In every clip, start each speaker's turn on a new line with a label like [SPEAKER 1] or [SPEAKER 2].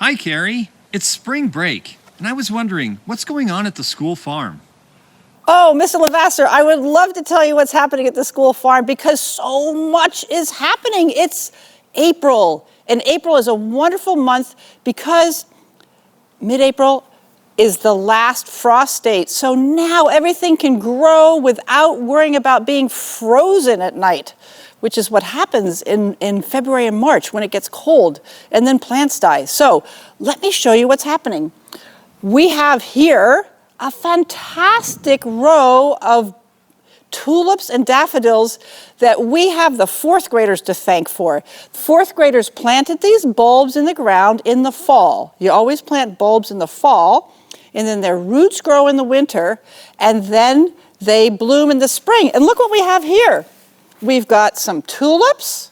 [SPEAKER 1] Hi, Carrie. It's spring break, and I was wondering, what's going on at the school farm?
[SPEAKER 2] Oh, Mr. Lavasser, I would love to tell you what's happening at the school farm because so much is happening. It's April, and April is a wonderful month because mid-April is the last frost date. So now everything can grow without worrying about being frozen at night, which is what happens in February and March when it gets cold and then plants die. So let me show you what's happening. We have here a fantastic row of tulips and daffodils that we have the fourth graders to thank for. Fourth graders planted these bulbs in the ground in the fall. You always plant bulbs in the fall, and then their roots grow in the winter, and then they bloom in the spring. And look what we have here. We've got some tulips,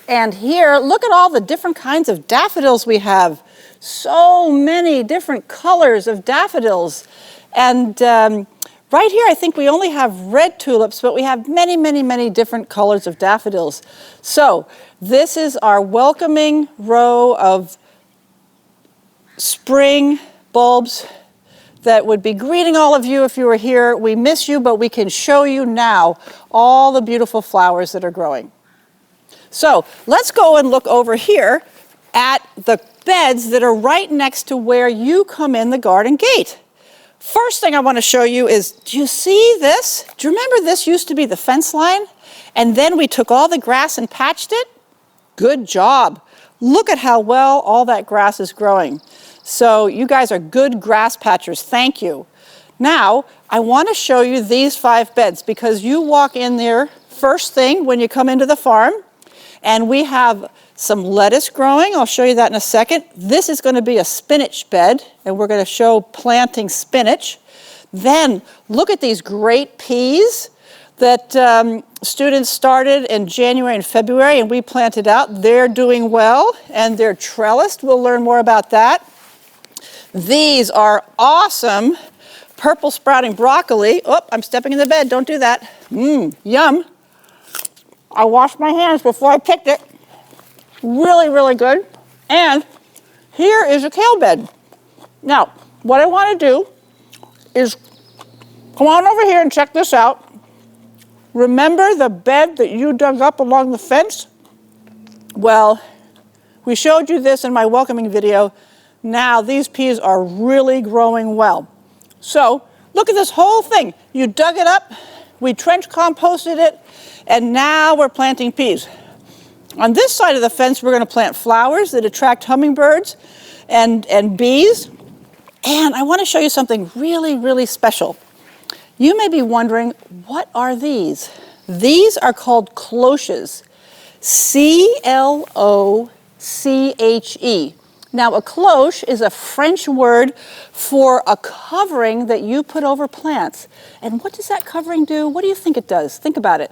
[SPEAKER 2] and here, look at all the different kinds of daffodils we have. So many different colors of daffodils. And right here, I think we only have red tulips, but we have many, many, many different colors of daffodils. So this is our welcoming row of spring bulbs that would be greeting all of you if you were here. We miss you, but we can show you now all the beautiful flowers that are growing. So let's go and look over here at the beds that are right next to where you come in the garden gate. First thing I want to show you is, do you see this? Do you remember this used to be the fence line? And then we took all the grass and patched it? Good job. Look at how well all that grass is growing. So you guys are good grass patchers. Thank you. Now, I want to show you these 5 beds because you walk in there first thing when you come into the farm, and we have some lettuce growing. I'll show you that in a second. This is going to be a spinach bed, and we're going to show planting spinach. Then look at these great peas that students started in January and February, and we planted out. They're doing well, and they're trellised. We'll learn more about that. These are awesome purple sprouting broccoli. Oh, I'm stepping in the bed. Don't do that. Yum. I washed my hands before I picked it. Really, really good. And here is a kale bed. Now, what I want to do is come on over here and check this out. Remember the bed that you dug up along the fence? Well, we showed you this in my welcoming video. Now these peas are really growing well. So look at this whole thing. You dug it up, we trench composted it, and now we're planting peas. On this side of the fence, we're going to plant flowers that attract hummingbirds and bees. And I want to show you something really, really special. You may be wondering, what are these? These are called cloches. C-L-O-C-H-E. Now, a cloche is a French word for a covering that you put over plants. And what does that covering do? What do you think it does? Think about it.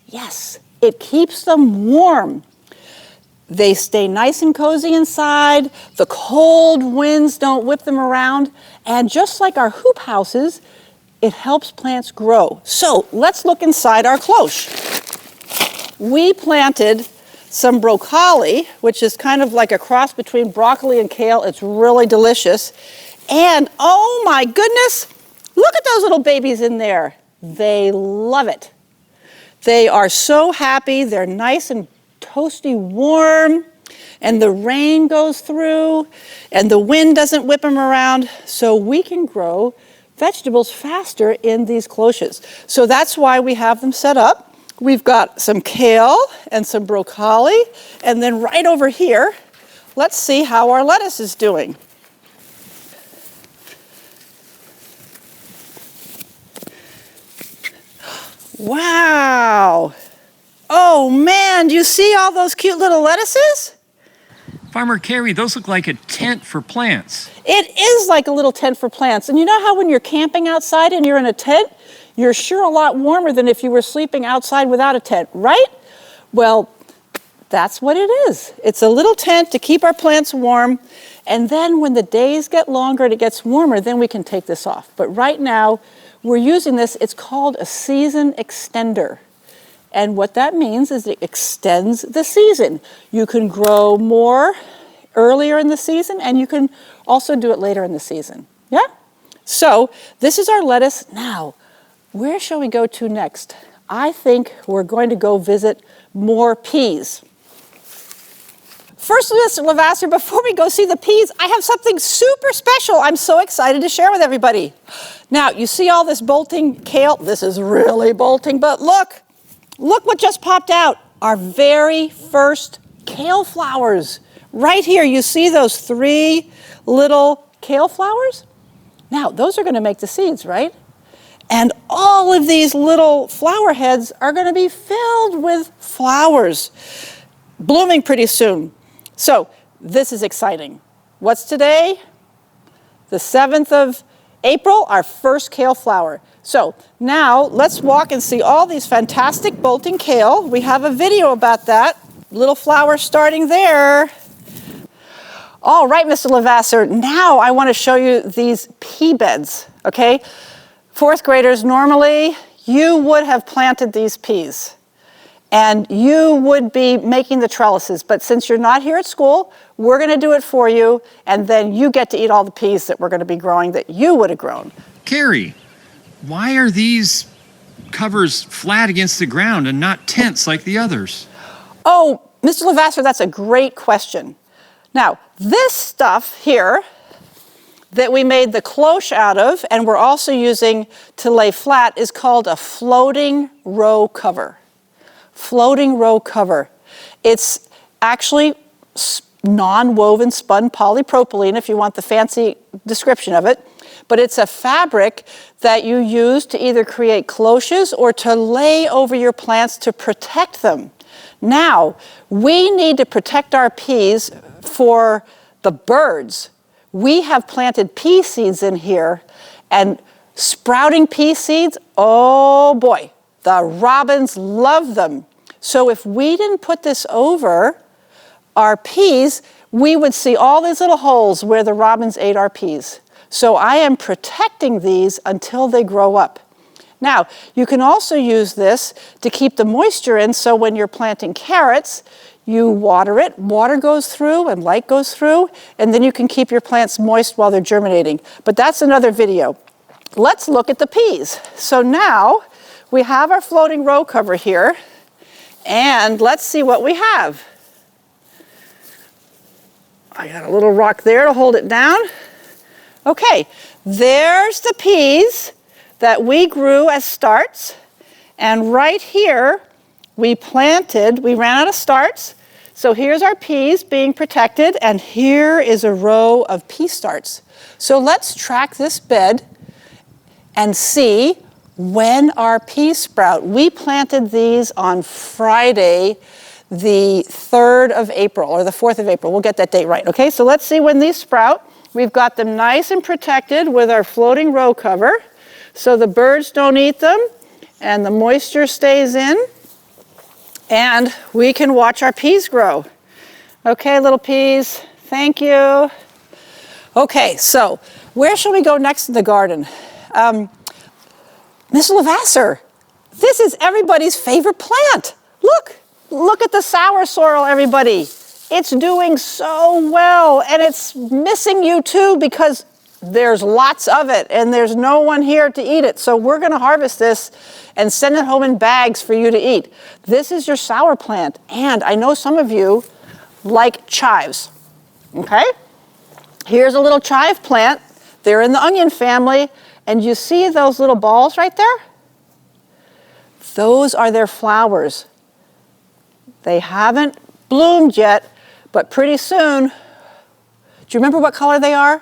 [SPEAKER 2] Yes, it keeps them warm. They stay nice and cozy inside. The cold winds don't whip them around. And just like our hoop houses, it helps plants grow. So let's look inside our cloche. We planted some broccoli, which is kind of like a cross between broccoli and kale. It's really delicious. And oh my goodness, look at those little babies in there. They love it. They are so happy. They're nice and toasty warm, and the rain goes through, and the wind doesn't whip them around, so we can grow vegetables faster in these cloches. So that's why we have them set up. We've got some kale and some broccoli, and then right over here, let's see how our lettuce is doing. Wow! Oh man, do you see all those cute little lettuces?
[SPEAKER 1] Farmer Carrie, those look like a tent for plants.
[SPEAKER 2] It is like a little tent for plants. And you know how when you're camping outside and you're in a tent, you're sure a lot warmer than if you were sleeping outside without a tent, right? Well, that's what it is. It's a little tent to keep our plants warm. And then when the days get longer and it gets warmer, then we can take this off. But right now, we're using this. It's called a season extender. And what that means is it extends the season. You can grow more earlier in the season, and you can also do it later in the season. Yeah? So this is our lettuce. Now, where shall we go to next? I think we're going to go visit more peas. First, Mr. Lavasser, before we go see the peas, I have something super special I'm so excited to share with everybody. Now, you see all this bolting kale? This is really bolting, but look what just popped out. Our very first kale flowers. Right here, you see those 3 little kale flowers? Now, those are going to make the seeds, right? And all of these little flower heads are going to be filled with flowers, blooming pretty soon. So this is exciting. What's today? The 7th of April, our first kale flower. So now let's walk and see all these fantastic bolting kale. We have a video about that. Little flower starting there. All right, Mr. Lavasser, now I want to show you these pea beds, okay? 4th graders, normally you would have planted these peas and you would be making the trellises, but since you're not here at school, we're going to do it for you, and then you get to eat all the peas that we're going to be growing that you would have grown.
[SPEAKER 1] Carrie, why are these covers flat against the ground and not tents like the others?
[SPEAKER 2] Oh, Mr. Lavasser, that's a great question. Now, this stuff here that we made the cloche out of and we're also using to lay flat is called a floating row cover. Floating row cover. It's actually non-woven spun polypropylene, if you want the fancy description of it, but it's a fabric that you use to either create cloches or to lay over your plants to protect them. Now, we need to protect our peas for the birds. We have planted pea seeds in here, and sprouting pea seeds, oh boy, the robins love them. So if we didn't put this over our peas, we would see all these little holes where the robins ate our peas. So I am protecting these until they grow up. Now, you can also use this to keep the moisture in, so when you're planting carrots, you water it, water goes through and light goes through, and then you can keep your plants moist while they're germinating. But that's another video. Let's look at the peas. So now we have our floating row cover here, and let's see what we have. I got a little rock there to hold it down. Okay, there's the peas that we grew as starts, and right here we ran out of starts, so here's our peas being protected, and here is a row of pea starts. So let's track this bed and see when our peas sprout. We planted these on Friday, the 3rd of April, or the 4th of April. We'll get that date right, okay? So let's see when these sprout. We've got them nice and protected with our floating row cover, so the birds don't eat them, and the moisture stays in, and we can watch our peas grow. Okay, little peas, thank you. Okay, so where shall we go next in the garden? Mr. Lavasser, this is everybody's favorite plant. Look at the sour sorrel, everybody. It's doing so well, and it's missing you too because there's lots of it and there's no one here to eat it. So we're going to harvest this and send it home in bags for you to eat. This is your sour plant, and I know some of you like chives, okay? Here's a little chive plant. They're in the onion family, and you see those little balls right there? Those are their flowers. They haven't bloomed yet, but pretty soon. Do you remember what color they are?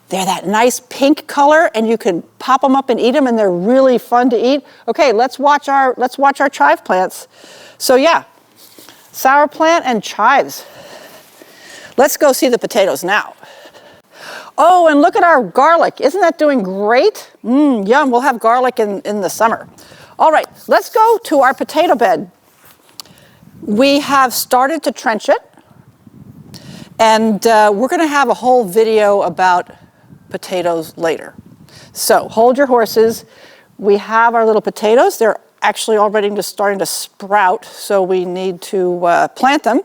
[SPEAKER 2] They're that nice pink color, and you can pop them up and eat them, and they're really fun to eat. Okay, let's watch our chive plants. So yeah, sour plant and chives. Let's go see the potatoes now. Oh, and look at our garlic. Isn't that doing great? Yum, we'll have garlic in the summer. All right, let's go to our potato bed. We have started to trench it, and we're going to have a whole video about potatoes later. So hold your horses. We have our little potatoes. They're actually already starting to sprout, so we need to plant them.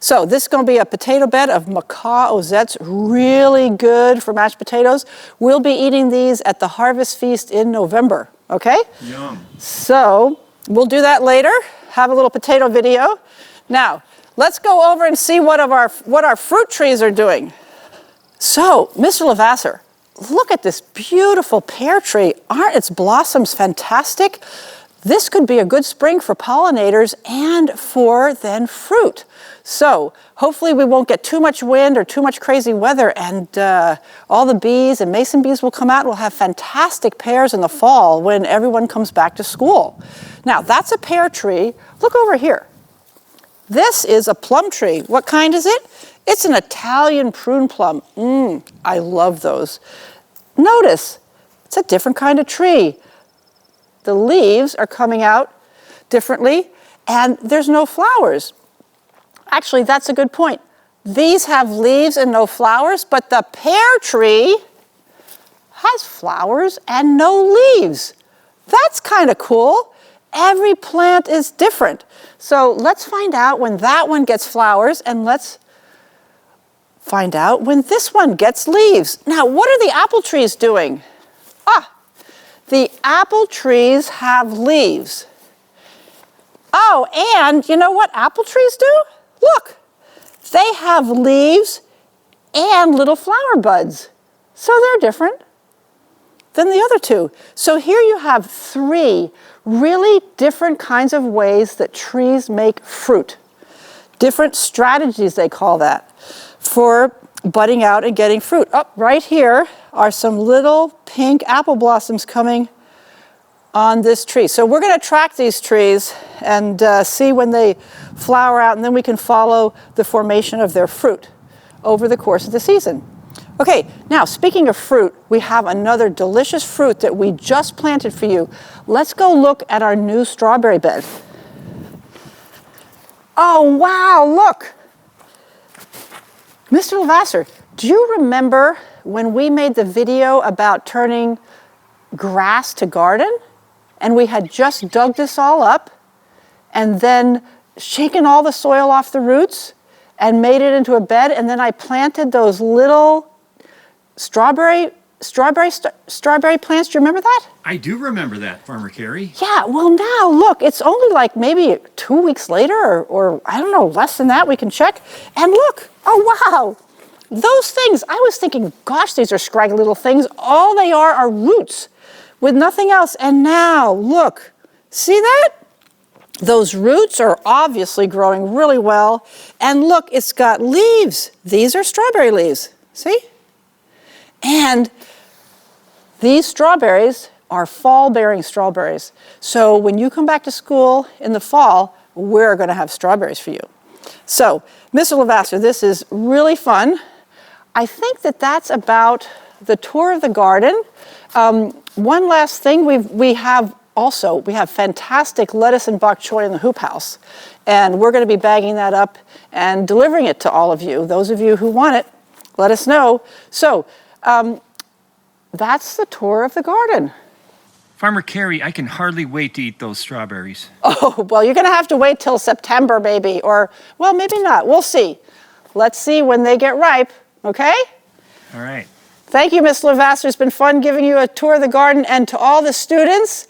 [SPEAKER 2] So this is going to be a potato bed of macaw ozettes, really good for mashed potatoes. We'll be eating these at the Harvest Feast in November, okay?
[SPEAKER 1] Yum.
[SPEAKER 2] So we'll do that later, have a little potato video. Now, let's go over and see what our fruit trees are doing. So, Mr. Levasseur, look at this beautiful pear tree. Aren't its blossoms fantastic? This could be a good spring for pollinators and for then fruit. So hopefully we won't get too much wind or too much crazy weather, and all the bees and mason bees will come out. We'll have fantastic pears in the fall when everyone comes back to school. Now that's a pear tree. Look over here. This is a plum tree. What kind is it? It's an Italian prune plum. I love those. Notice, it's a different kind of tree. The leaves are coming out differently, and there's no flowers. Actually, that's a good point. These have leaves and no flowers, but the pear tree has flowers and no leaves. That's kind of cool. Every plant is different. So let's find out when that one gets flowers, and let's find out when this one gets leaves. Now, what are the apple trees doing? The apple trees have leaves. Oh, and you know what apple trees do? Look, they have leaves and little flower buds. So they're different than the other two. So here you have three really different kinds of ways that trees make fruit. Different strategies, they call that, for budding out and getting fruit. Up right here are some little pink apple blossoms coming on this tree. So we're going to track these trees and see when they flower out, and then we can follow the formation of their fruit over the course of the season. Okay, now speaking of fruit, we have another delicious fruit that we just planted for you. Let's go look at our new strawberry bed. Oh wow, look! Mr. Levasseur, do you remember when we made the video about turning grass to garden? And we had just dug this all up and then shaken all the soil off the roots and made it into a bed, and then I planted those little strawberry plants. Do you remember that?
[SPEAKER 1] I do remember that, Farmer Carey.
[SPEAKER 2] Yeah, well now look, it's only like maybe 2 weeks later or I don't know, less than that, we can check. And look, oh wow, those things, I was thinking, gosh, these are scraggly little things. All they are roots with nothing else. And now look, see that? Those roots are obviously growing really well. And look, it's got leaves. These are strawberry leaves, see? And these strawberries are fall-bearing strawberries. So when you come back to school in the fall, we're going to have strawberries for you. So, Mr. Levasseur, this is really fun. I think that's about the tour of the garden. One last thing, we have fantastic lettuce and bok choy in the hoop house. And we're going to be bagging that up and delivering it to all of you. Those of you who want it, let us know. So, that's the tour of the garden.
[SPEAKER 1] Farmer Carey, I can hardly wait to eat those strawberries.
[SPEAKER 2] Oh, well, you're going to have to wait till September, maybe, or, well, maybe not. We'll see. Let's see when they get ripe, okay?
[SPEAKER 1] All right. Thank
[SPEAKER 2] you, Ms. Levasseur. It's been fun giving you a tour of the garden, and to all the students,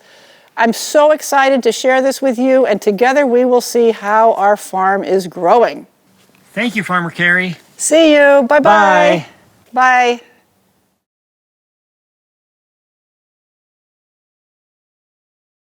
[SPEAKER 2] I'm so excited to share this with you, and together we will see how our farm is growing.
[SPEAKER 1] Thank you, Farmer Carey.
[SPEAKER 2] See you. Bye-bye.
[SPEAKER 1] Bye.
[SPEAKER 2] Bye.